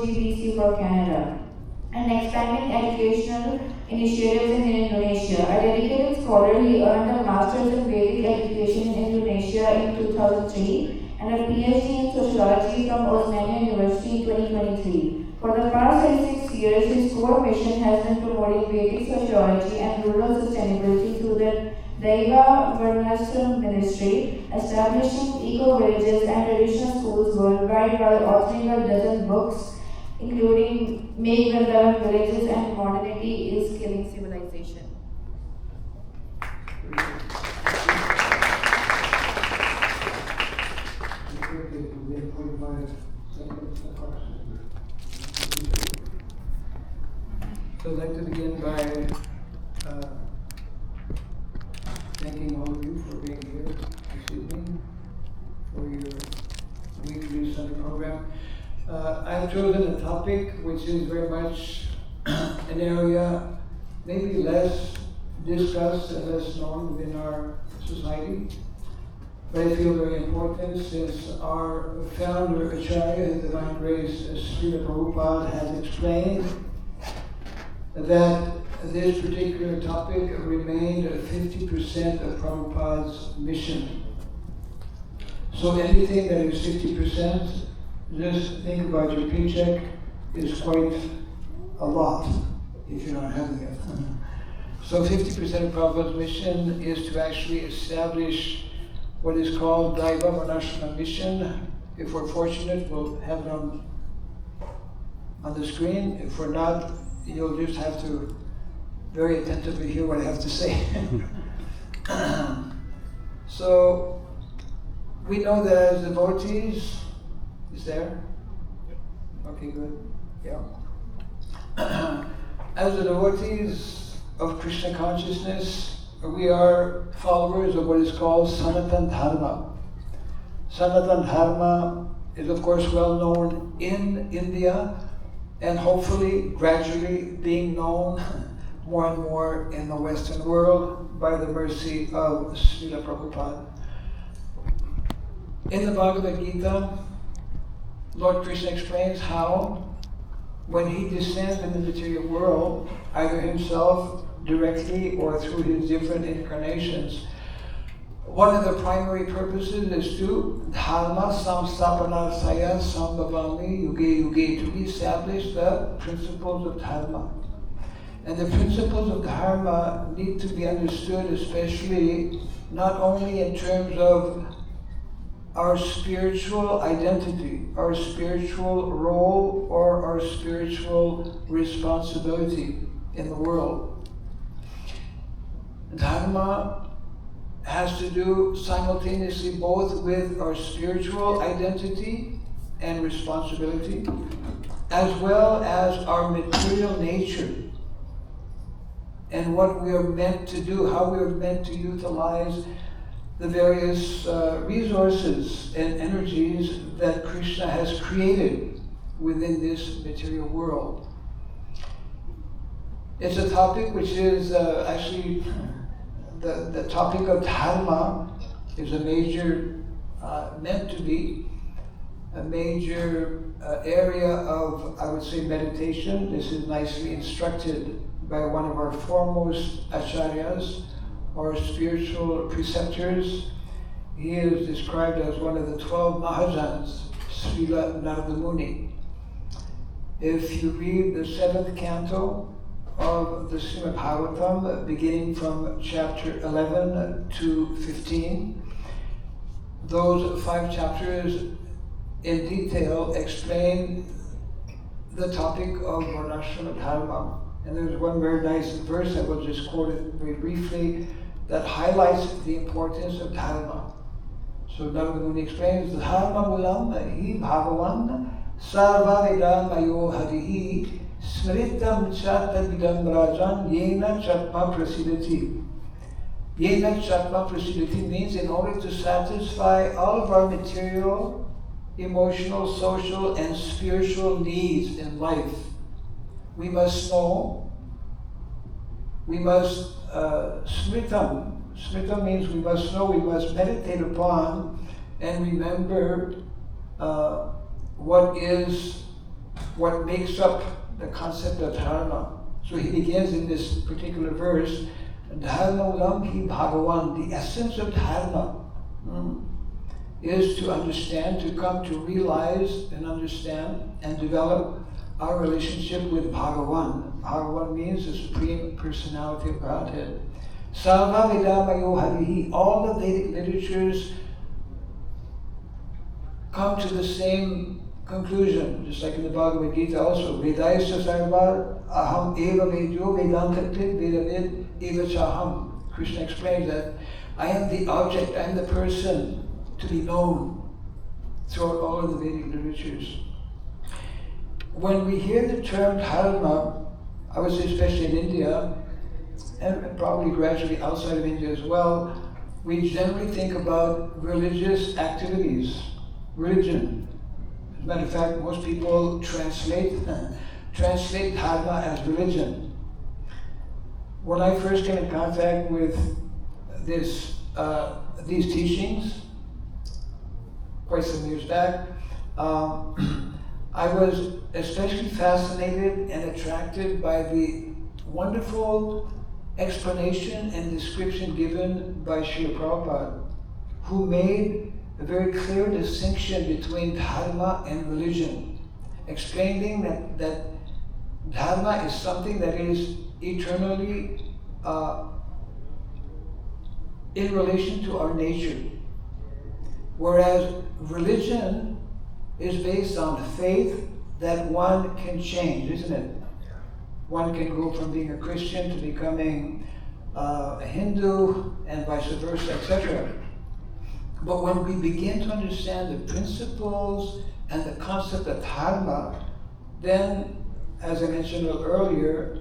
GBC for Canada, and expanding educational initiatives in Indonesia. A dedicated scholar, he earned a master's in Vedic education in Indonesia in 2003 and a PhD in sociology from Osmania University in 2023. For the past 36 years, his core mission has been promoting Vedic sociology and rural sustainability through the Raghava Swami Ministry, establishing eco-villages and traditional schools worldwide while authoring a dozen books, including Make Vrindavan Villages and Modernity is Killing Civilization. So I'd like to begin by thanking all of you for being here this evening for your weekly Sunday program. I've chosen a topic which is very much an area maybe less discussed and less known within our society, but I feel very important since our founder, Acharya, His Divine Grace, Srila Prabhupada, has explained that this particular topic remained 50% of Prabhupada's mission. So anything that is 50%, just think about your paycheck, is quite a lot if you're not having it. So 50% of Prabhupada's mission is to actually establish what is called Daiva Varnashrama mission. If we're fortunate, we'll have it on the screen. If we're not, you'll just have to very attentively hear what I have to say. So we know that as devotees, is there? Okay, good. Yeah. As the devotees of Krishna consciousness, we are followers of what is called Sanatana Dharma. Sanatana Dharma is of course well known in India and hopefully gradually being known more and more in the Western world by the mercy of Srila Prabhupada. In the Bhagavad Gita, Lord Krishna explains how when he descends in the material world, either himself directly or through his different incarnations, one of the primary purposes is to dharma samstapanarthaya sambhavami yuge yuge, to establish the principles of dharma. And the principles of dharma need to be understood, especially not only in terms of our spiritual identity, our spiritual role, or our spiritual responsibility in the world. Dharma has to do simultaneously both with our spiritual identity and responsibility, as well as our material nature and what we are meant to do, how we are meant to utilize the various resources and energies that Krishna has created within this material world. It's a topic which is actually, the topic of dharma is a major, meant to be a major area of, I would say, meditation. This is nicely instructed by one of our foremost acharyas, or spiritual preceptors. He is described as one of the 12 Mahajans, Srila Narada Muni. If you read the 7th canto of the Srimad Bhagavatam, beginning from chapter 11 to 15, those 5 chapters in detail explain the topic of Varnashrama Dharma. And there's one very nice verse, I will just quote it very briefly, that highlights the importance of dharma. So Narada Muni explains, Dharma mulam hi bhagavan sarva vedam ayo harihi smritam chata vidam rajan yena chatma prasidati. Yena chatma prasidati means in order to satisfy all of our material, emotional, social, and spiritual needs in life, we must know, we must smritam. Smritam means we must know, we must meditate upon and remember what is what makes up the concept of dharma. So he begins in this particular verse, Dharma ulam hi bhagavan, the essence of dharma is to understand, to come to realize and understand and develop our relationship with Bhagavan. Bhagavan means the Supreme Personality of Godhead. Sarva Vedamayo Harihi, all the Vedic literatures come to the same conclusion, just like in the Bhagavad Gita also. Vedayasya sarva aham eva vedyo vedantakrit vedavid eva chaham. Krishna explains that I am the object, I am the person to be known throughout all of the Vedic literatures. When we hear the term dharma, I would say especially in India, and probably gradually outside of India as well, we generally think about religious activities, religion. As a matter of fact, most people translate dharma as religion. When I first came in contact with these teachings, quite some years back, I was especially fascinated and attracted by the wonderful explanation and description given by Srila Prabhupada, who made a very clear distinction between dharma and religion, explaining that dharma is something that is eternally in relation to our nature, whereas religion is based on faith that one can change, isn't it? One can go from being a Christian to becoming a Hindu and vice versa, etc. But when we begin to understand the principles and the concept of dharma, then, as I mentioned a little earlier,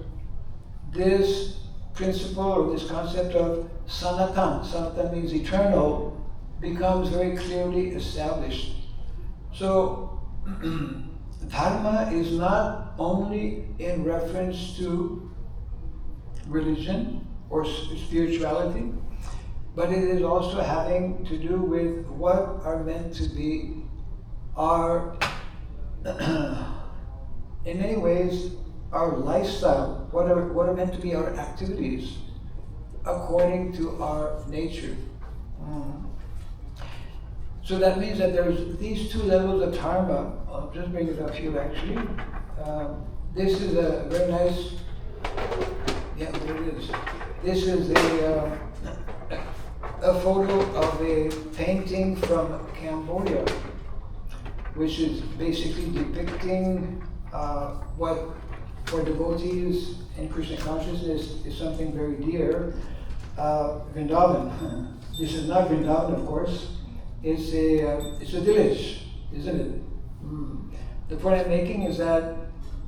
this principle or this concept of sanatan means eternal, becomes very clearly established. So, dharma is not only in reference to religion or spirituality, but it is also having to do with what are meant to be our, in many ways, our lifestyle, what are meant to be our activities according to our nature. So that means that there's these two levels of dharma. I'll just bring it up here actually. This is a very nice, there it is. This is a photo of a painting from Cambodia, which is basically depicting what for devotees in Krishna consciousness is something very dear. Vrindavan. This is not Vrindavan, of course. It's a village, isn't it? The point I'm making is that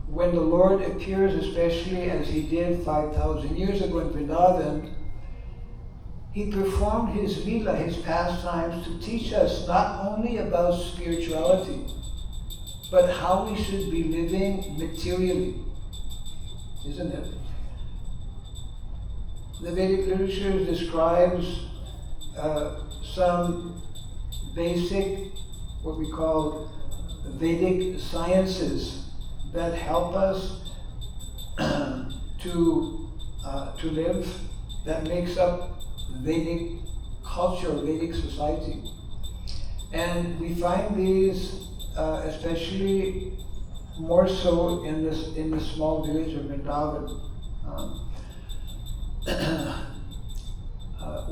when the Lord appears, especially as he did 5,000 years ago in Vrindavan, he performed his lila, his pastimes, to teach us not only about spirituality, but how we should be living materially, isn't it? The Vedic literature describes some basic, what we call Vedic sciences that help us to live, that makes up Vedic culture, Vedic society. And we find these especially more so in the small village of Vrindavan,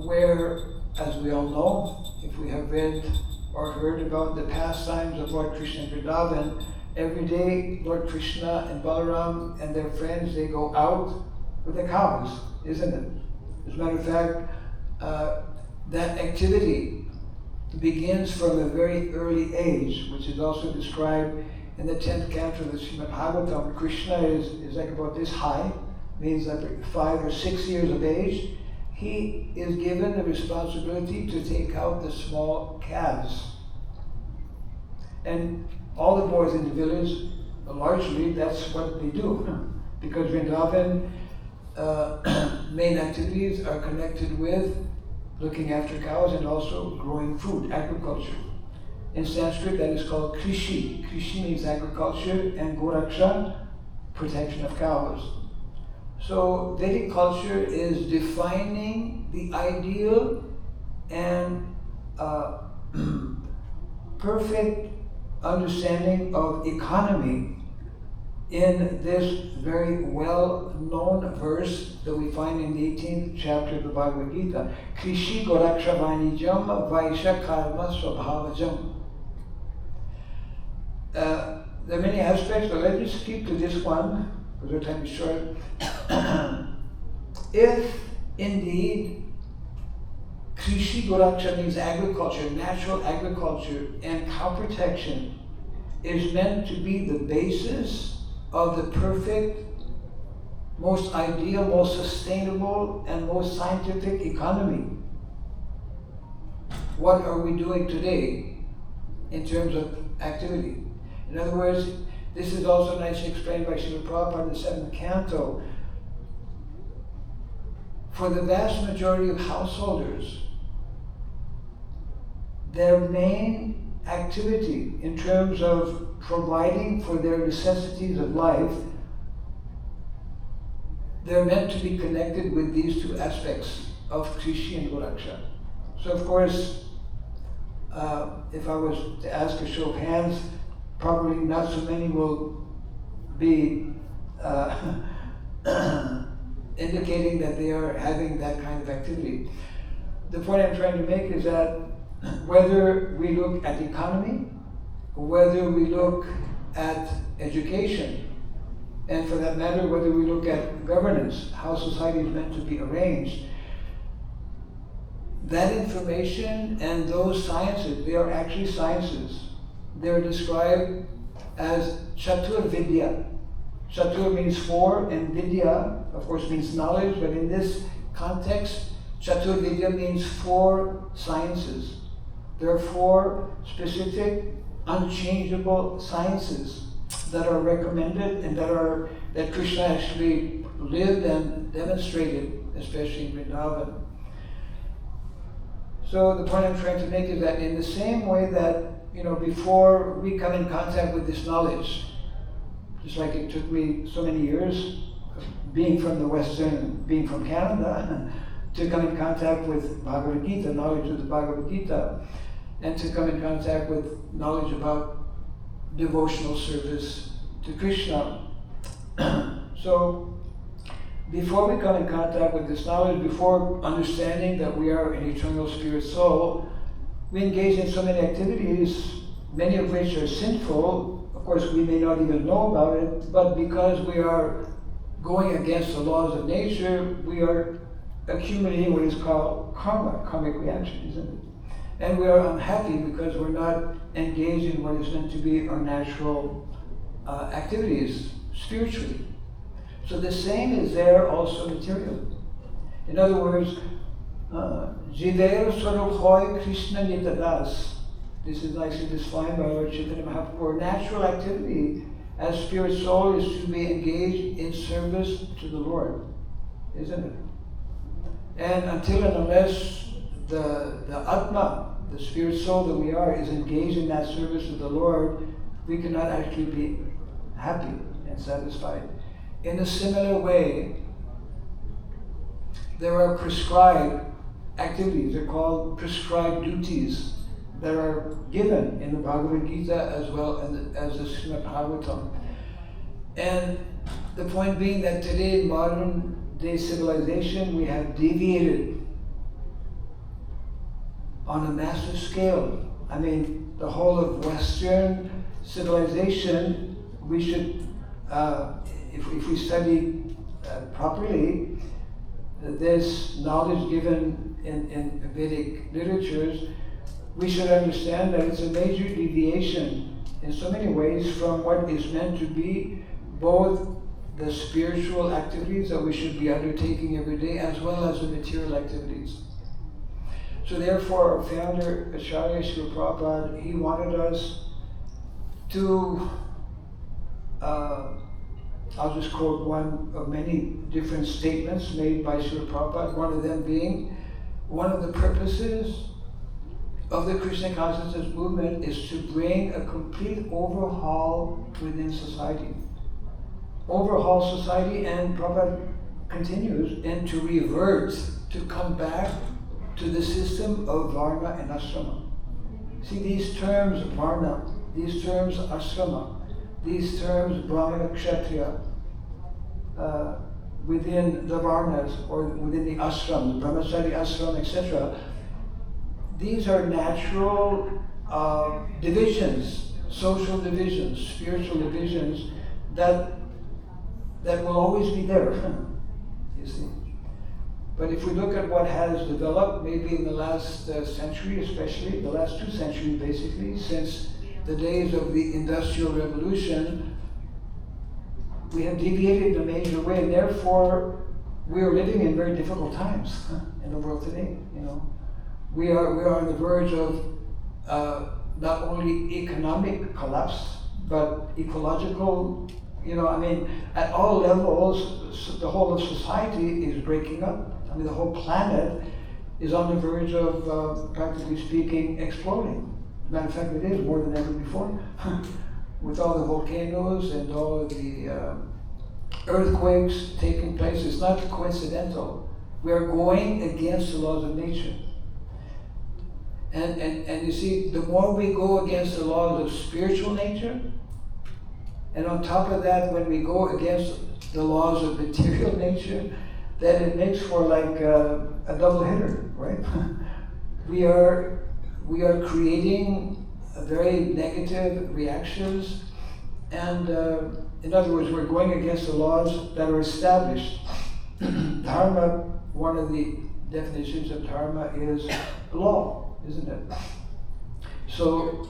where, as we all know, if we have read or heard about the pastimes of Lord Krishna in Vrindavan, every day Lord Krishna and Balaram and their friends, they go out with the cows, isn't it? As a matter of fact, that activity begins from a very early age, which is also described in the 10th canto of the Srimad Bhagavatam. Krishna is like about this high, means like 5 or 6 years of age. He is given the responsibility to take out the small calves. And all the boys in the village, largely, that's what they do. Because Vrindavan main activities are connected with looking after cows and also growing food, agriculture. In Sanskrit, that is called Krishi. Krishi means agriculture, and Goraksha, protection of cows. So Vedic culture is defining the ideal and perfect understanding of economy in this very well-known verse that we find in the 18th chapter of the Bhagavad Gita. Krishi Goraksha Vanijam Vaisha Karma Swabhavajam. There are many aspects, but let's just keep to this one, because our time is short. If indeed Krishi Goraksha means agriculture, natural agriculture, and cow protection is meant to be the basis of the perfect, most ideal, most sustainable, and most scientific economy, what are we doing today in terms of activity? In other words, this is also nicely explained by Srila Prabhupada in the 7th canto. For the vast majority of householders, their main activity in terms of providing for their necessities of life, they're meant to be connected with these two aspects of Krishi and Goraksha. So of course, if I was to ask a show of hands, probably not so many will be indicating that they are having that kind of activity. The point I'm trying to make is that whether we look at economy, whether we look at education, and for that matter, whether we look at governance, how society is meant to be arranged, that information and those sciences, they are actually sciences. They're described as Chatur Vidya. Chatur means four, and Vidya, of course, means knowledge, but in this context, Chatur Vidya means four sciences. There are four specific, unchangeable sciences that are recommended and that Krishna actually lived and demonstrated, especially in Vrindavan. So the point I'm trying to make is that in the same way that, before we come in contact with this knowledge, just like it took me so many years, being from Canada, to come in contact with Bhagavad Gita, knowledge of the Bhagavad Gita, and to come in contact with knowledge about devotional service to Krishna. So, before we come in contact with this knowledge, before understanding that we are an eternal spirit soul, we engage in so many activities, many of which are sinful. Of course, we may not even know about it, but because we are going against the laws of nature, we are accumulating what is called karma, karmic reaction, isn't it? And we are unhappy because we're not engaged in what is meant to be our natural activities spiritually. So the same is there also materially. In other words, Jiver Swarup Hoy Krishna Nitadas. This is nicely defined by Lord Chaitanya Mahaprabhu. Natural activity as spirit soul is to be engaged in service to the Lord, isn't it? And until and unless the Atma, the spirit soul that we are, is engaged in that service of the Lord, we cannot actually be happy and satisfied. In a similar way, there are prescribed activities, they're called prescribed duties, that are given in the Bhagavad Gita as well as the Srimad Bhagavatam. And the point being that today in modern day civilization, we have deviated on a massive scale. I mean, the whole of Western civilization, we should, if we study properly, this knowledge given in Vedic literatures, we should understand that it's a major deviation in so many ways from what is meant to be both the spiritual activities that we should be undertaking every day as well as the material activities. So therefore, our founder, Acharya Srila Prabhupada, he wanted us to, I'll just quote one of many different statements made by Srila Prabhupada, one of them being, one of the purposes of the Krishna consciousness movement is to bring a complete overhaul within society. Overhaul society, and Prabhupada continues, and to revert, to come back to the system of Varna and Ashrama. See, these terms Varna, these terms Ashrama, these terms Brahmana, Kshatriya, within the Varnas or within the Ashrams, Brahmachari Ashram, etc., these are natural divisions, social divisions, spiritual divisions that will always be there, you see. But if we look at what has developed, maybe in the last century, especially the last 2 centuries basically, since the days of the Industrial Revolution, we have deviated in a major way. Therefore, we are living in very difficult times in the world today. You know, we are on the verge of not only economic collapse, but ecological. You know, I mean, at all levels, the whole of society is breaking up. I mean, the whole planet is on the verge of, practically speaking, exploding. As a matter of fact, it is more than ever before. With all the volcanoes and all of the earthquakes taking place, it's not coincidental. We are going against the laws of nature. And you see, the more we go against the laws of spiritual nature, and on top of that, when we go against the laws of material nature, then it makes for like a double hitter, right? we are creating very negative reactions, and in other words, we're going against the laws that are established. Dharma, one of the definitions of dharma is law, isn't it? So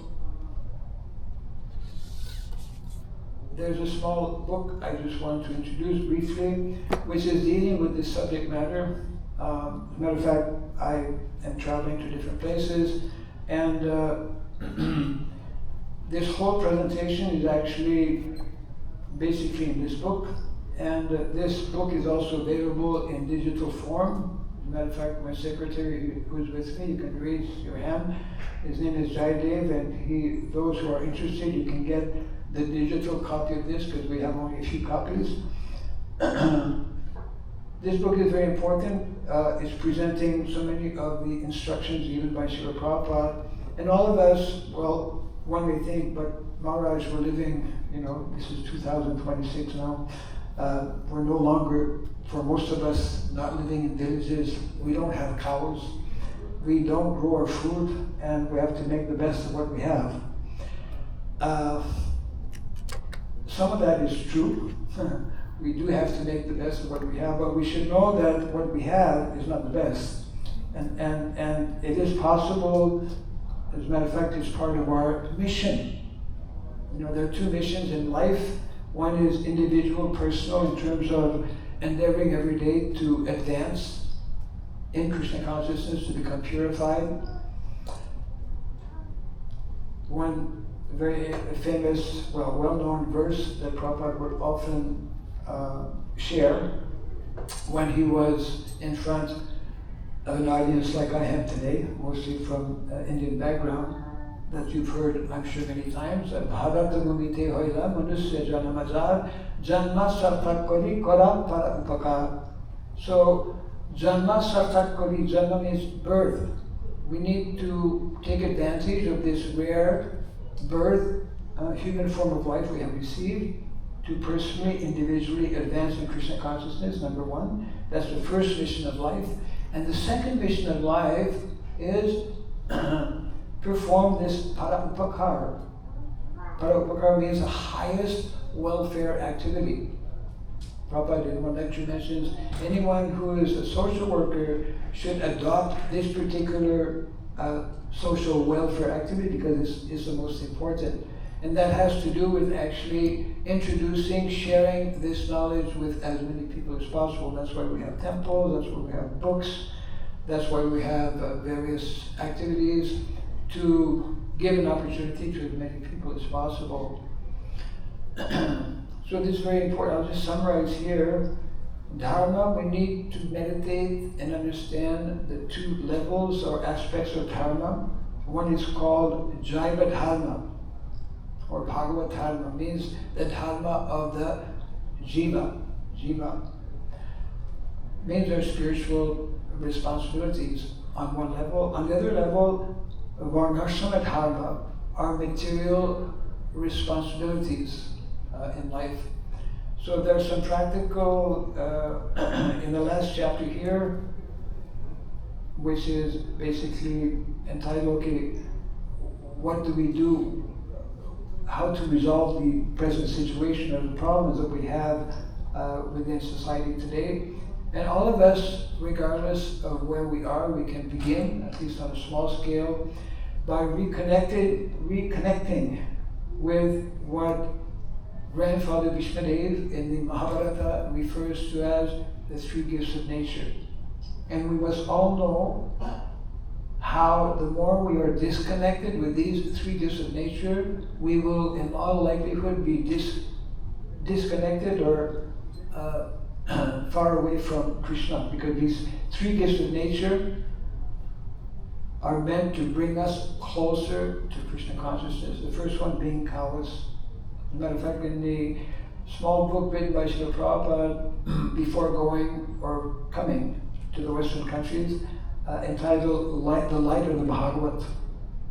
there's a small book I just want to introduce briefly, which is dealing with this subject matter. As a matter of fact, I am traveling to different places, and this whole presentation is actually basically in this book, and this book is also available in digital form. As a matter of fact, my secretary who is with me, you can raise your hand. His name is Jaidev, and those who are interested, you can get the digital copy of this, because we have only a few copies. This book is very important. It's presenting so many of the instructions given by Srila Prabhupada. And all of us, well, one may think, but Maharaj, we're living, you know, this is 2026 now. We're no longer, for most of us, not living in villages. We don't have cows. We don't grow our food, and we have to make the best of what we have. Some of that is true. We do have to make the best of what we have, but we should know that what we have is not the best. And it is possible, as a matter of fact, it's part of our mission. You know, there are 2 missions in life. One is individual, personal, in terms of endeavoring every day to advance in Krishna consciousness, to become purified. One very famous, well-known verse that Prabhupada would often share when he was in front of an audience like I am today, mostly from Indian background, that you've heard, I'm sure, many times. Bharata Gumite Hoila Manusya Janamazar Janma Sarthak Kori Kora Para Upakar. So, Janma Sarthak Kori, Janma means birth. We need to take advantage of this rare birth, human form of life we have received, to personally, individually advance in Krishna consciousness, number 1. That's the first mission of life. And the second mission of life is perform this para upakar. Para upakar means the highest welfare activity. Prabhupada in one lecture mentions anyone who is a social worker should adopt this particular social welfare activity because it's the most important. And that has to do with actually introducing, sharing this knowledge with as many people as possible. That's why we have temples, that's why we have books, that's why we have various activities to give an opportunity to as many people as possible. So this is very important. I'll just summarize here. Dharma, we need to meditate and understand the 2 levels or aspects of dharma. one is called Jaiva Dharma, or Bhagavad Dharma, means the Dharma of the Jiva. Jiva means our spiritual responsibilities on one level. On the other level, Varnashrama Dharma, our material responsibilities in life. So there's some practical, in the last chapter here, which is basically entitled, okay, what do we do? How to resolve the present situation or the problems that we have within society today. And all of us, regardless of where we are, we can begin, at least on a small scale, by reconnecting with what Grandfather Vishmadev in the Mahabharata refers to as the three gifts of nature. And we must all know how the more we are disconnected with these three gifts of nature, we will in all likelihood be disconnected or far away from Krishna, because these three gifts of nature are meant to bring us closer to Krishna consciousness. The first one being cows. As a matter of fact, in the small book written by Srila Prabhupada before going or coming to the Western countries, entitled The Light of the Bhagavat,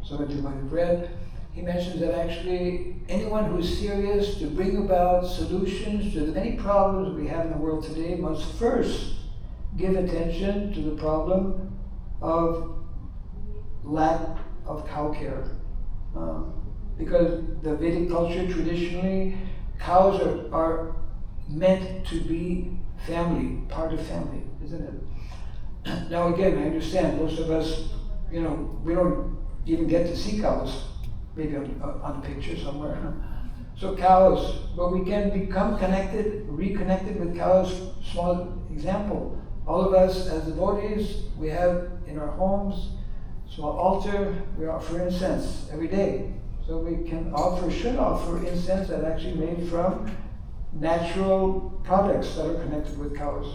some of you might have read, he mentions that actually anyone who is serious to bring about solutions to the many problems we have in the world today must first give attention to the problem of lack of cow care. Because the Vedic culture traditionally, cows are meant to be family, part of family, isn't it? Now again, I understand most of us, we don't even get to see cows, maybe on a picture somewhere. So cows, but we can become reconnected with cows. Small example, all of us as devotees, we have in our homes, small altar, we offer incense every day. So we should offer incense that actually made from natural products that are connected with cows.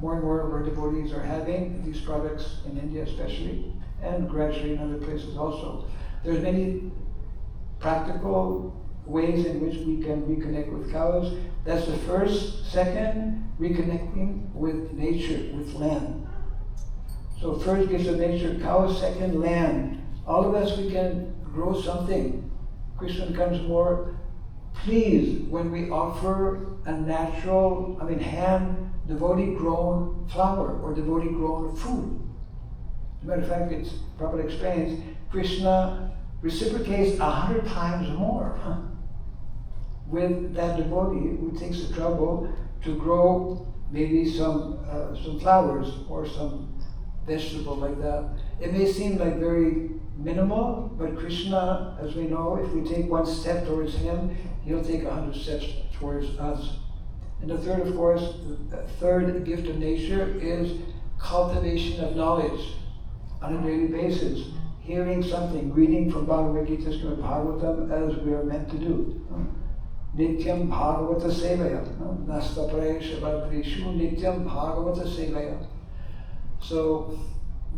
More and more of our devotees are having these products in India especially, and gradually in other places also. There's many practical ways in which we can reconnect with cows. That's the first. Second, reconnecting with nature, with land. So first gives of nature, cows. Second, land. All of us, we can grow something. Krishna becomes more pleased when we offer a natural, hand devotee-grown flower or devotee-grown food. As a matter of fact, it's Prabhupada explains, Krishna reciprocates 100 times more with that devotee who takes the trouble to grow maybe some flowers or some vegetable like that. It may seem like very minimal, but Krishna, as we know, if we take one step towards him, he'll take 100 steps towards us. And the third, of course, the third gift of nature is cultivation of knowledge on a daily basis. Hearing something, reading from Bhagavad Gita, Srimad Bhagavatam, as we are meant to do. Nityam Bhagavata Sevaya. Nastaprayesha Bhadrishu Nityam Bhagavata Sevaya. So,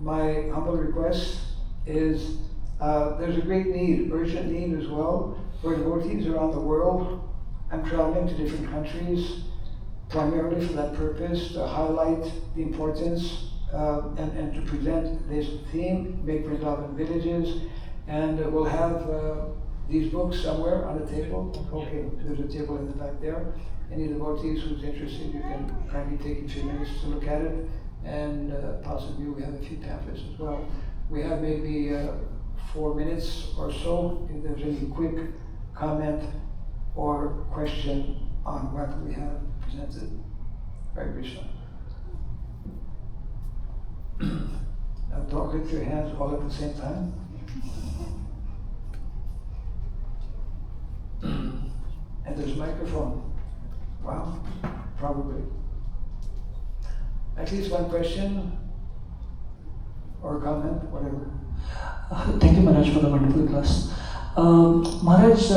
my humble request is, there's a great need, urgent need as well, for devotees around the world. I'm traveling to different countries, primarily for that purpose, to highlight the importance and to present this theme, Make Vrindavan Villages. And we'll have these books somewhere on the table. Okay, there's a table in the back there. Any devotees who's interested, you can kindly take a few minutes to look at it. And possibly we have a few pamphlets as well. We have maybe 4 minutes or so, if there's any quick comment or question on what we have presented. Hare Krishna. Now don't lift your hands all at the same time. And there's a microphone. Wow, probably. At least one question or comment, whatever. Thank you, Maharaj, for the wonderful class. Maharaj,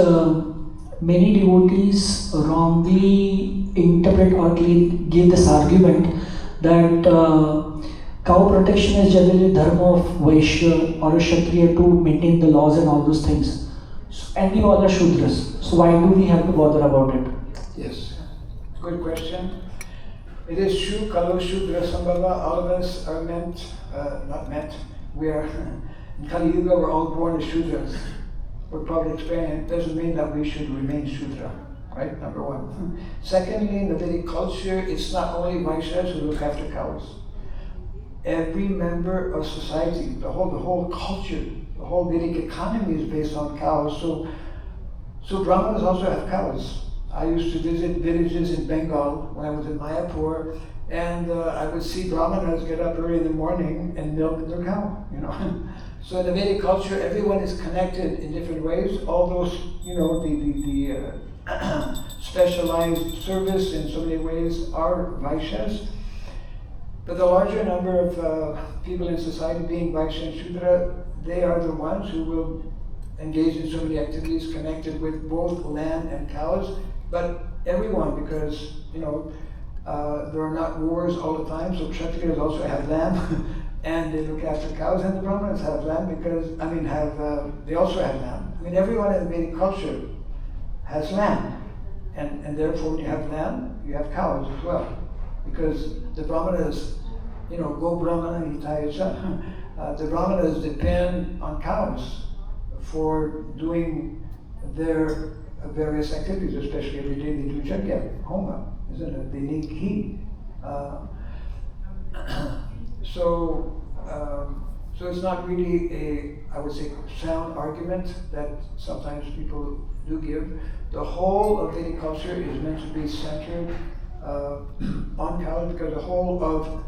many devotees wrongly interpret or give this argument that Cow protection is generally dharma of Vaishya or a Kshatriya to maintain the laws and all those things. And we all are Shudras. So why do we have to bother about it? Yes, good question. It is true, Kalo Shudra Sambhava, all of us are not meant, we are, in Kali Yuga we're all born as Shudras. We're probably experiencing, it doesn't mean that we should remain Shudra, right? Number one. Secondly, in the Vedic culture, it's not only Vaishyas who look after cows. Every member of society, the whole culture, the whole Vedic economy is based on cows. So Brahmanas also have cows. I used to visit villages in Bengal when I was in Mayapur, and I would see Brahmanas get up early in the morning and milk their cow, you know. So in the Vedic culture, everyone is connected in different ways. All those, you know, the specialized service in so many ways are Vaishyas. But the larger number of people in society being Vaishya and Shudra, they are the ones who will engage in so many activities connected with both land and cows. But everyone, because, you know, there are not wars all the time, so Kshatriyas also have land, and they look after cows, and the Brahmanas have land because, they also have land. I mean, everyone in the Vedic culture has land, and therefore when you have land, you have cows as well. Because the Brahmanas, you know, go Brahmana Hitayacha, the Brahmanas depend on cows for doing their various activities, especially every day they do Jagya, Homa, isn't it? They need ghee. So it's not really I would say, sound argument that sometimes people do give. The whole of Vedic culture is meant to be centered on cows because the whole of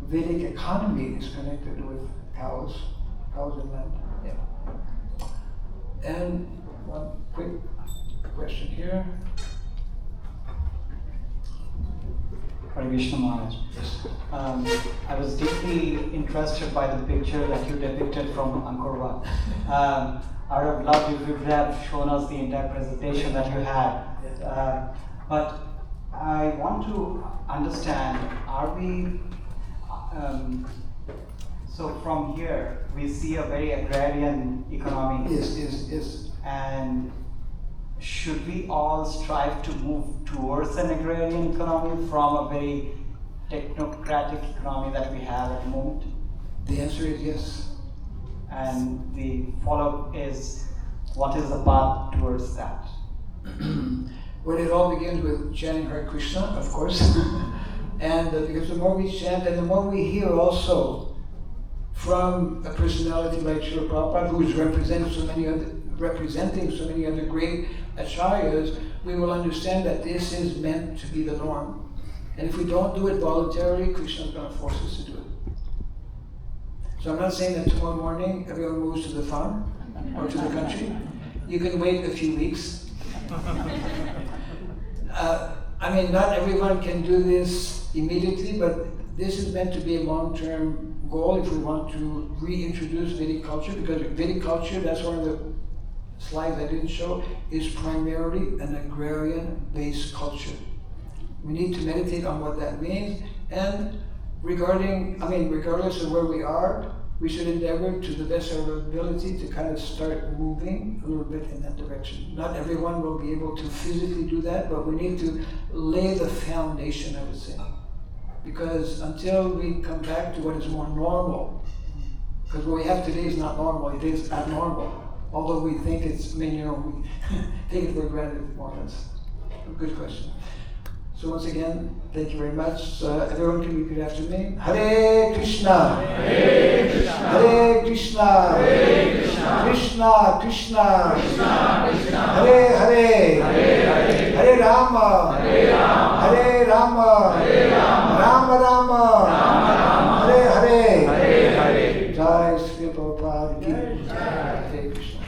Vedic economy is connected with cows and land. Yeah. And one quick question here. Hare Krishna Maharaj. Yes. I was deeply interested by the picture that you depicted from Angkor Wat. I would have loved if you would have shown us the entire presentation that you had. But I want to understand, are we, so from here we see a very agrarian economy. Yes. And should we all strive to move towards an agrarian economy from a very technocratic economy that we have at the moment? The answer is yes. And the follow-up is, what is the path towards that? Well, it all begins with chanting Hare Krishna, of course. And because the more we chant and the more we hear also from a personality like Srila Prabhupada, who is representing so many other great acharyas, we will understand that this is meant to be the norm. And if we don't do it voluntarily, Krishna is going to force us to do it. So I'm not saying that tomorrow morning everyone moves to the farm or to the country. You can wait a few weeks. Not everyone can do this immediately, but this is meant to be a long-term goal if we want to reintroduce Vedic culture, because Vedic culture, that's one of the slides I didn't show, is primarily an agrarian-based culture. We need to meditate on what that means, and regardless of where we are, we should endeavor to the best of our ability to kind of start moving a little bit in that direction. Not everyone will be able to physically do that, but we need to lay the foundation, I would say. Because until we come back to what is more normal, because what we have today is not normal, it is abnormal. Although we think it's, we take it for granted more or less. Good question. So once again, thank you very much. Everyone can repeat after me. Hare Krishna. Hare Krishna. Hare Krishna. Hare Krishna. Krishna Krishna. Krishna Krishna. Hare Hare. Hare Hare. Hare Rama. Hare Rama. Hare Rama. Hare Rama. Rama Rama. Rama Rama. Hare Hare. Hare Hare. Jai Sri Prabhupada ki Jai. Hare Krishna.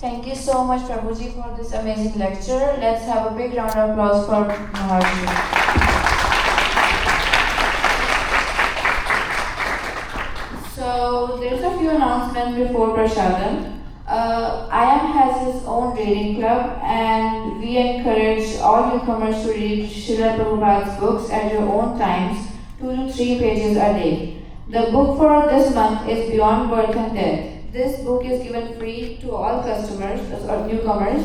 Thank you so much, Prabhuji, for this amazing lecture. Let's have a big round of applause for Maharaj. So there's a few announcements before Prasadam. IM has its own reading club, and we encourage all newcomers to read Srila Prabhupada's books at your own times, 2 to 3 pages a day. The book for this month is Beyond Birth and Death. This book is given free to all customers or newcomers.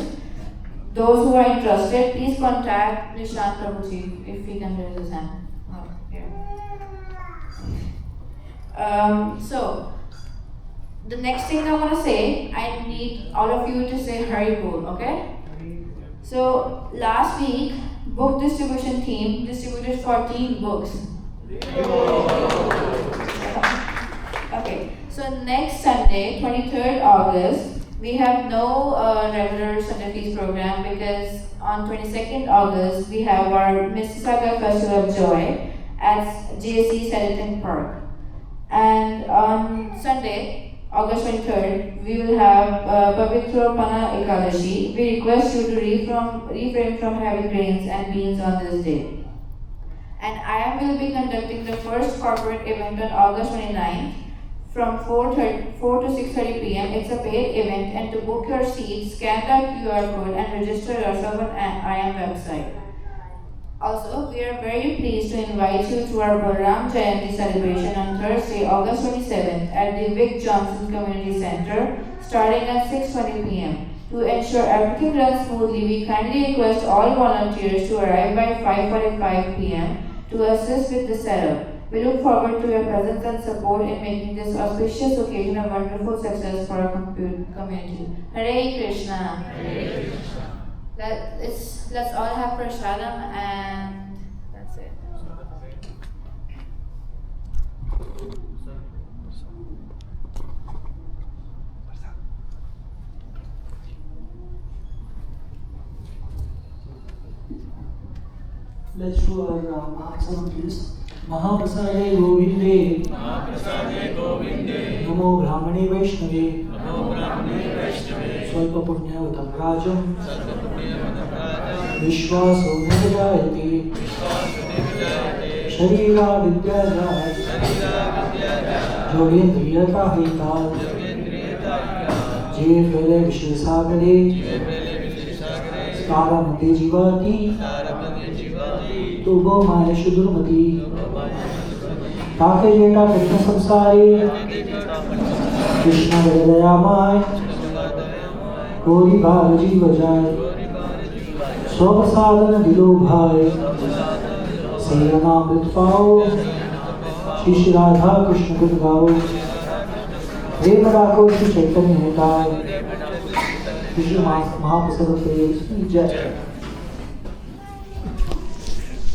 Those who are interested, please contact Nishant Prabhuji if he can raise his hand. Oh, here. So, the next thing I want to say, I need all of you to say Hari Bol, okay? So, last week, book distribution team distributed 14 books. Okay, so next Sunday, 23rd August, we have no regular Sunday Feast program because on 22nd August, we have our Mississauga Festival of Joy at JC Sedaton Park. And on Sunday, August 23rd, we will have Pavitropana Ekadashi. We request you to refrain from having grains and beans on this day. And I will be conducting the first corporate event on August 29th from 4 to 6:30 p.m. It's a paid event, and to book your seats, scan the QR code and register yourself on IM website. Also, we are very pleased to invite you to our Balram Jayanti celebration on Thursday, August 27th at the Vic Johnson Community Center, starting at 6:20 p.m. To ensure everything runs smoothly, we kindly request all volunteers to arrive by 5:45 p.m. to assist with the setup. We look forward to your presence and support in making this auspicious occasion a wonderful success for our community. Hare Krishna. Hare Krishna. Let's all have prasadam, and that's it. Let's do our Mahaprasad, please. Mahaprasade Govinde, Namo Brahmane Vaishnave, Swalpa Punyavatam Rajam, Vishwaso Nirjayate, Sharira Vidyajay, Jodendriya Kahita, Jay Fele Vishwasagare, Skaramate Jivati, Tubo Maya Shudurmati, Take Jeta Krishna Samsari, Krishna Vedayamai, Gori Balaji Vajay, Swapasadana Dilo Bhai, Sayanamrit Pao, Shri Radha Krishna Gun Gao, Remarako Shri Chaitanya Hetai, Shri Mahaprasad Jai.